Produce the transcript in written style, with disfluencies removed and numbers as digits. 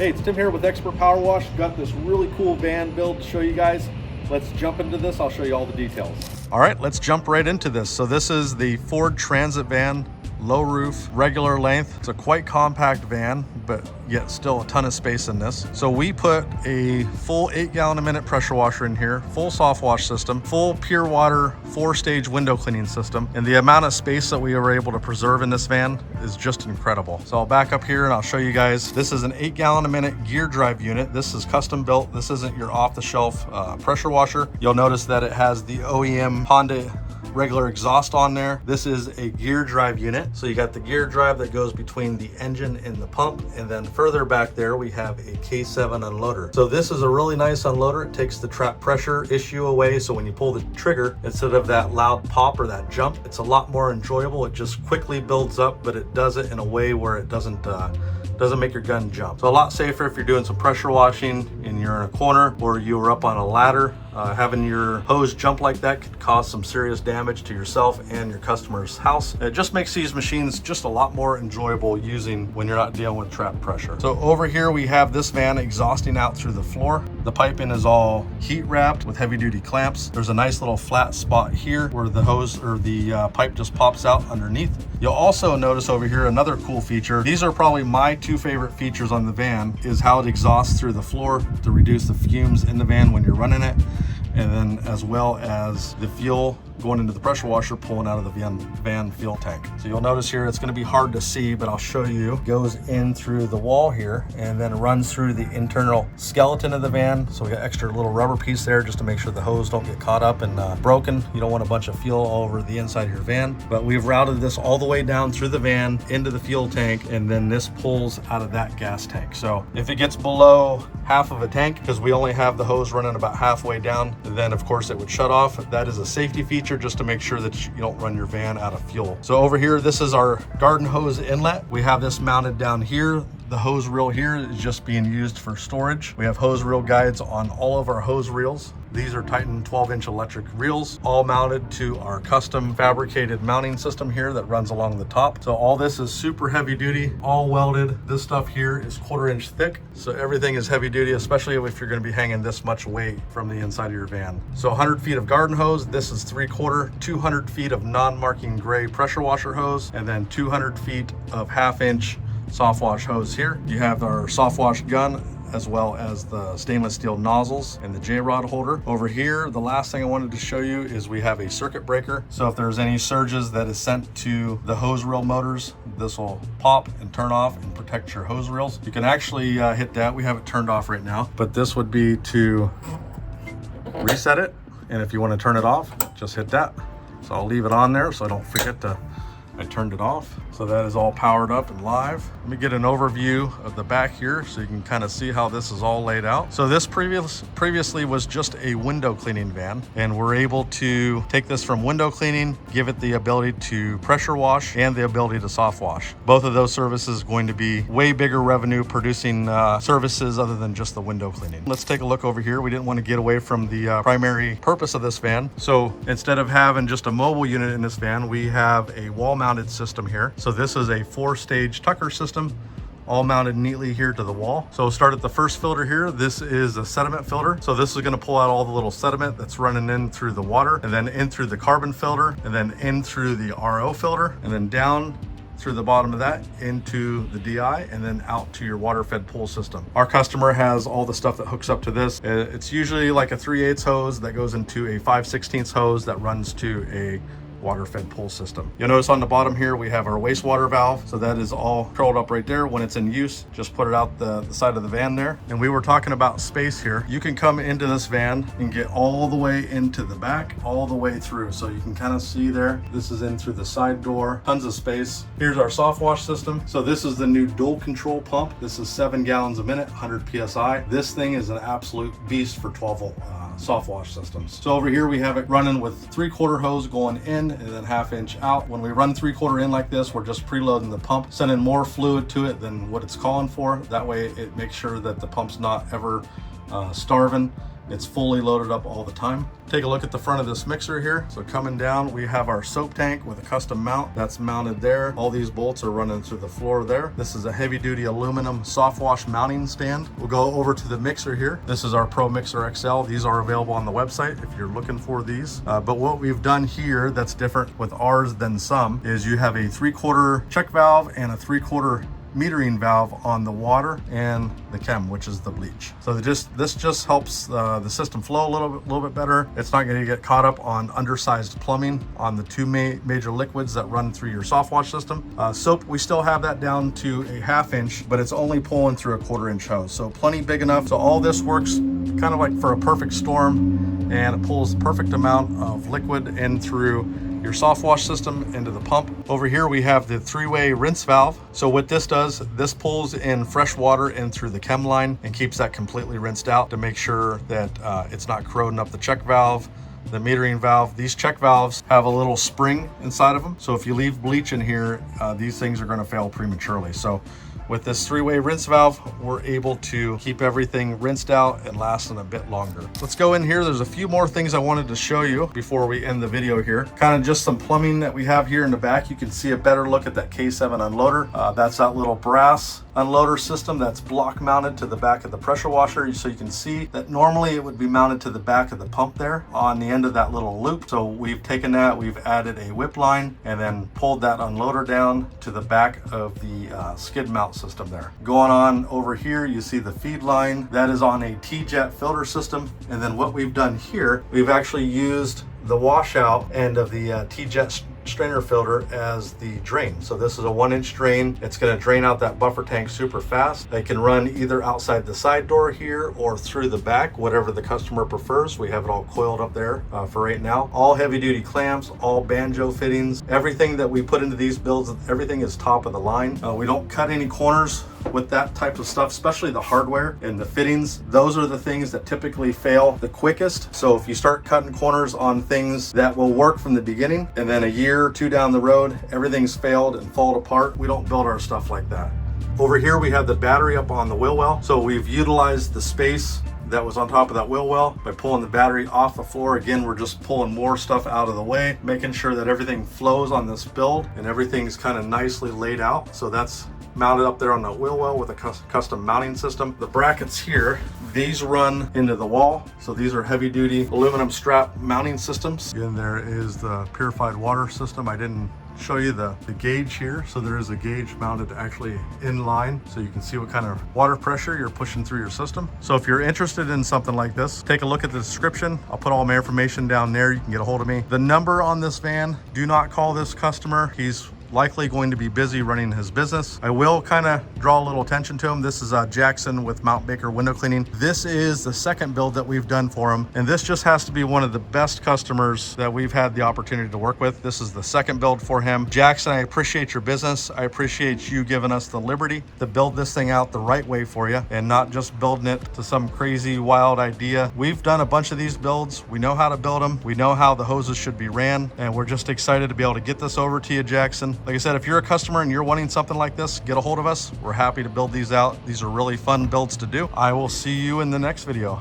Hey, it's Tim here with Expert Power Wash. Got this really cool van build to show you guys. Let's jump into this. I'll show you all the details. All right, let's jump right into this. So this is the Ford Transit van, low roof, regular length. It's a quite compact van, but yet still a ton of space in this. So we put a full 8-gallon-a-minute pressure washer in here, full soft wash system, full pure water, 4-stage window cleaning system. And the amount of space that we were able to preserve in this van is just incredible. So I'll back up here and I'll show you guys. This is an 8-gallon-a-minute gear drive unit. This is custom built. This isn't your off-the-shelf pressure washer. You'll notice that it has the OEM Honda regular exhaust on there. This is a gear drive unit. So you got the gear drive that goes between the engine and the pump. And then further back there, we have a K7 unloader. So this is a really nice unloader. It takes the trap pressure issue away. So when you pull the trigger, instead of that loud pop or that jump, it's a lot more enjoyable. It just quickly builds up, but it does it in a way where it doesn't make your gun jump. So a lot safer if you're doing some pressure washing and you're in a corner or you were up on a ladder. Having your hose jump like that could cause some serious damage to yourself and your customer's house. It just makes these machines just a lot more enjoyable using when you're not dealing with trap pressure. So over here we have this van exhausting out through the floor. The piping is all heat wrapped with heavy duty clamps. There's a nice little flat spot here where the hose or the pipe just pops out underneath. You'll also notice over here another cool feature. These are probably my two favorite features on the van, is how it exhausts through the floor to reduce the fumes in the van when you're running it. And then as well as the fuel going into the pressure washer pulling out of the van fuel tank. So you'll notice here, it's gonna be hard to see, but I'll show you. It goes in through the wall here and then runs through the internal skeleton of the van. So we got extra little rubber piece there just to make sure the hose don't get caught up and broken. You don't want a bunch of fuel all over the inside of your van. But we've routed this all the way down through the van into the fuel tank, and then this pulls out of that gas tank. So if it gets below half of a tank, because we only have the hose running about halfway down, then of course it would shut off. That is a safety feature just to make sure that you don't run your van out of fuel. So over here, this is our garden hose inlet. We have this mounted down here. The hose reel here is just being used for storage. We have hose reel guides on all of our hose reels. These are Titan 12-inch electric reels, all mounted to our custom fabricated mounting system here that runs along the top. So all this is super heavy duty, all welded. This stuff here is 1/4 inch thick. So everything is heavy duty, especially if you're gonna be hanging this much weight from the inside of your van. So 100 feet of garden hose. This is 3/4, 200 feet of non-marking gray pressure washer hose, and then 200 feet of 1/2 inch soft wash hose here. You have our soft wash gun, as well as the stainless steel nozzles and the J-rod holder. Over here, the last thing I wanted to show you is we have a circuit breaker. So if there's any surges that is sent to the hose reel motors, this will pop and turn off and protect your hose reels. You can actually hit that. We have it turned off right now, but this would be to reset it. And if you want to turn it off, just hit that. So I'll leave it on there so I don't forget I turned it off. So that is all powered up and live. Let me get an overview of the back here so you can kind of see how this is all laid out. So this previously was just a window cleaning van, and we're able to take this from window cleaning, give it the ability to pressure wash and the ability to soft wash. Both of those services going to be way bigger revenue producing services other than just the window cleaning. Let's take a look over here. We didn't want to get away from the primary purpose of this van. So instead of having just a mobile unit in this van, we have a wall mounted system here. So this is a 4-stage Tucker system, all mounted neatly here to the wall. So we'll start at the first filter here. This is a sediment filter. So this is gonna pull out all the little sediment that's running in through the water, and then in through the carbon filter, and then in through the RO filter, and then down through the bottom of that into the DI, and then out to your water fed pool system. Our customer has all the stuff that hooks up to this. It's usually like a 3/8 hose that goes into a 5/16 hose that runs to a water fed pool system. You'll notice on the bottom here we have our wastewater valve, so that is all curled up right there. When it's in use, just put it out the side of the van there. And we were talking about space here. You can come into this van and get all the way into the back, all the way through. So you can kind of see there, this is in through the side door, tons of space. Here's our soft wash system. So this is the new dual control pump. This is 7 gallons a minute, 100 PSI. This thing is an absolute beast for 12-volt soft wash systems. So over here we have it running with 3/4 hose going in and then 1/2 inch out. When we run 3/4 in like this, we're just preloading the pump, sending more fluid to it than what it's calling for. That way it makes sure that the pump's not ever starving It's fully loaded up all the time. Take a look at the front of this mixer here. So coming down, we have our soap tank with a custom mount that's mounted there. All these bolts are running through the floor there. This is a heavy duty aluminum soft wash mounting stand. We'll go over to the mixer here. This is our Pro Mixer XL. These are available on the website if you're looking for these. But what we've done here that's different with ours than some is you have a 3/4 check valve and a 3/4 metering valve on the water and the chem, which is the bleach. So this just helps the system flow a little bit better. It's not going to get caught up on undersized plumbing on the two major liquids that run through your soft wash system. Soap, we still have that down to a 1/2 inch, but it's only pulling through a 1/4 inch hose. So plenty big enough. So all this works kind of like for a perfect storm, and it pulls the perfect amount of liquid in through your soft wash system into the pump. Over here we have the 3-way rinse valve. So what this does, this pulls in fresh water in through the chem line and keeps that completely rinsed out to make sure that it's not corroding up the check valve, the metering valve. These check valves have a little spring inside of them. So if you leave bleach in here, these things are gonna fail prematurely. So with this 3-way rinse valve, we're able to keep everything rinsed out and lasting a bit longer. Let's go in here. There's a few more things I wanted to show you before we end the video here. Kind of just some plumbing that we have here in the back. You can see a better look at that K7 unloader. That's that little brass unloader system that's block mounted to the back of the pressure washer. So you can see that normally it would be mounted to the back of the pump there on the end of that little loop. So we've taken that, we've added a whip line and then pulled that unloader down to the back of the skid mount system there. Going on over here, you see the feed line. That is on a T-jet filter system. And then what we've done here, we've actually used the washout end of the T-jet strainer filter as the drain. So this is a 1-inch drain. It's going to drain out that buffer tank super fast. They can run either outside the side door here or through the back, whatever the customer prefers. We have it all coiled up there for right now. All heavy duty clamps, all banjo fittings. Everything that we put into these builds, everything is top of the line. We don't cut any corners with that type of stuff, especially the hardware and the fittings. Those are the things that typically fail the quickest. So if you start cutting corners on things that will work from the beginning and then a year or two down the road, everything's failed and fallen apart, we don't build our stuff like that. Over here we have the battery up on the wheel well. So we've utilized the space that was on top of that wheel well by pulling the battery off the floor. Again, we're just pulling more stuff out of the way, making sure that everything flows on this build and everything's kind of nicely laid out. So that's mounted up there on the wheel well with a custom mounting system. The brackets here, these run into the wall. So these are heavy duty aluminum strap mounting systems. Again, there is the purified water system. I didn't show you the gauge here. So there is a gauge mounted actually in line, so you can see what kind of water pressure you're pushing through your system. So if you're interested in something like this, take a look at the description. I'll put all my information down there. You can get a hold of me. The number on this van, do not call this customer. He's likely going to be busy running his business. I will kind of draw a little attention to him. This is Jackson with Mount Baker Window Cleaning. This is the second build that we've done for him, and this just has to be one of the best customers that we've had the opportunity to work with. This is the second build for him. Jackson, I appreciate your business. I appreciate you giving us the liberty to build this thing out the right way for you and not just building it to some crazy wild idea. We've done a bunch of these builds. We know how to build them. We know how the hoses should be ran, and we're just excited to be able to get this over to you, Jackson. Like I said, if you're a customer and you're wanting something like this, get a hold of us. We're happy to build these out. These are really fun builds to do. I will see you in the next video.